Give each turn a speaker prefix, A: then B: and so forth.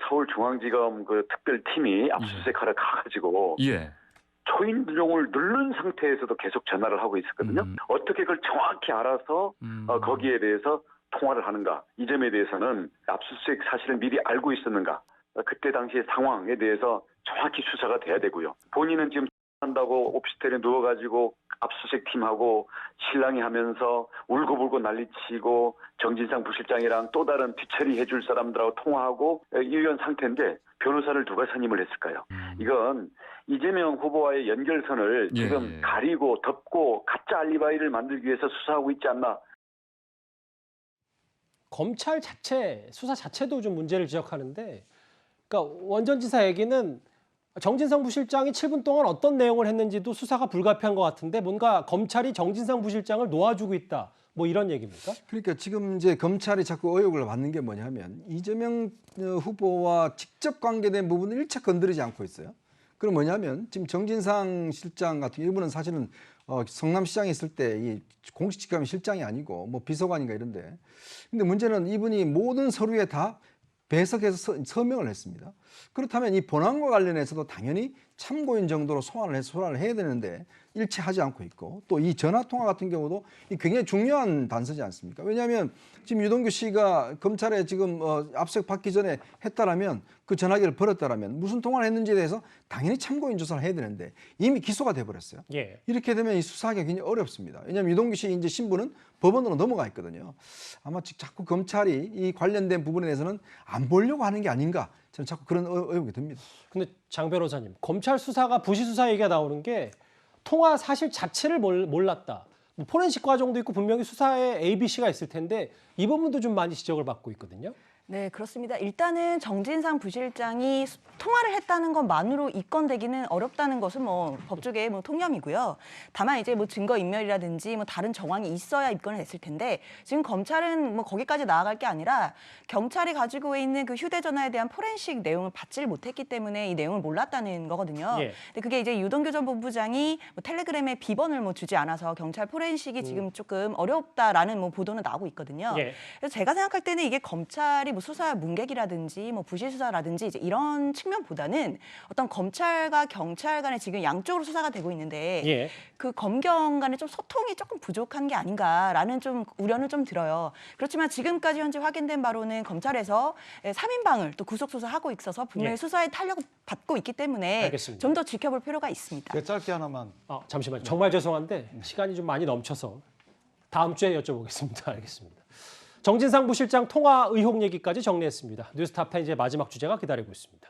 A: 서울중앙지검 그 특별팀이 압수수색하러 가가지고
B: 예.
A: 초인종을 누른 상태에서도 계속 전화를 하고 있었거든요. 어떻게 그걸 정확히 알아서 거기에 대해서 통화를 하는가. 이 점에 대해서는 압수수색 사실을 미리 알고 있었는가. 그때 당시의 상황에 대해서 정확히 수사가 돼야 되고요. 본인은 지금 한다고 오피스텔에 누워가지고 압수수색 팀하고 실랑이 하면서 울고불고 난리치고 정진상 부실장이랑 또 다른 뒤처리 해줄 사람들하고 통화하고 이런 상태인데 변호사를 누가 선임을 했을까요? 이건 이재명 후보와의 연결선을 지금 가리고 덮고 가짜 알리바이를 만들기 위해서 수사하고 있지 않나.
C: 검찰 자체, 수사 자체도 좀 문제를 지적하는데, 그러니까 원전 지사 얘기는 정진상 부실장이 7분 동안 어떤 내용을 했는지도 수사가 불가피한 것 같은데 뭔가 검찰이 정진상 부실장을 놓아주고 있다. 뭐 이런 얘기입니까?
D: 그러니까 지금 이제 검찰이 자꾸 의혹을 받는 게 뭐냐면 이재명 후보와 직접 관계된 부분을 일체 건드리지 않고 있어요. 그럼 뭐냐면 지금 정진상 실장 같은 일부는 사실은 성남시장에 있을 때 이 공식 직함이 실장이 아니고 뭐 비서관인가 이런데, 근데 문제는 이분이 모든 서류에 다 배석해서 서명을 했습니다. 그렇다면 이 본안과 관련해서도 당연히 참고인 정도로 소환을 해야 되는데 일체 하지 않고 있고, 또 이 전화통화 같은 경우도 굉장히 중요한 단서지 않습니까? 왜냐하면 지금 유동규 씨가 검찰에 지금 압수수색 받기 전에 했다라면, 그 전화기를 버렸다라면 무슨 통화를 했는지에 대해서 당연히 참고인 조사를 해야 되는데 이미 기소가 돼버렸어요.
C: 예.
D: 이렇게 되면 이 수사하기가 굉장히 어렵습니다. 왜냐하면 유동규 씨 이제 신분은 법원으로 넘어가 있거든요. 아마 자꾸 검찰이 이 관련된 부분에 대해서는 안 보려고 하는 게 아닌가, 저는 자꾸 그런 의혹이 듭니다.
C: 근데 장 변호사님, 검찰 수사가 부실 수사 얘기가 나오는 게 통화 사실 자체를 몰랐다. 뭐 포렌식 과정도 있고 분명히 수사에 ABC가 있을 텐데 이 부분도 좀 많이 지적을 받고 있거든요.
E: 네, 그렇습니다. 일단은 정진상 부실장이 통화를 했다는 것만으로 입건되기는 어렵다는 것은 뭐 법조계의 뭐 통념이고요. 다만 이제 뭐 증거 인멸이라든지 뭐 다른 정황이 있어야 입건을 했을 텐데, 지금 검찰은 뭐 거기까지 나아갈 게 아니라 경찰이 가지고 있는 그 휴대전화에 대한 포렌식 내용을 받지를 못했기 때문에 이 내용을 몰랐다는 거거든요.
C: 예.
E: 근데 그게 이제 유동규 전 본부장이 뭐 텔레그램에 비번을 뭐 주지 않아서 경찰 포렌식이 지금 조금 어렵다라는 뭐 보도는 나오고 있거든요.
C: 예.
E: 그래서 제가 생각할 때는 이게 검찰이 뭐 수사 문객이라든지 뭐 부실 수사라든지 이제 이런 측면보다는 어떤 검찰과 경찰 간에 지금 양쪽으로 수사가 되고 있는데
C: 예.
E: 그 검경 간에 좀 소통이 조금 부족한 게 아닌가라는 좀 우려는 좀 들어요. 그렇지만 지금까지 현재 확인된 바로는 검찰에서 3인방을 또 구속 수사하고 있어서 분명히
C: 예.
E: 수사에 탄력을 받고 있기 때문에
C: 알겠습니다.
E: 좀 더 지켜볼 필요가 있습니다.
F: 짧게 하나만.
C: 잠시만요. 정말 죄송한데 시간이 좀 많이 넘쳐서 다음 주에 여쭤보겠습니다. 알겠습니다. 정진상 부실장 통화 의혹 얘기까지 정리했습니다. 뉴스타파 이제 마지막 주제가 기다리고 있습니다.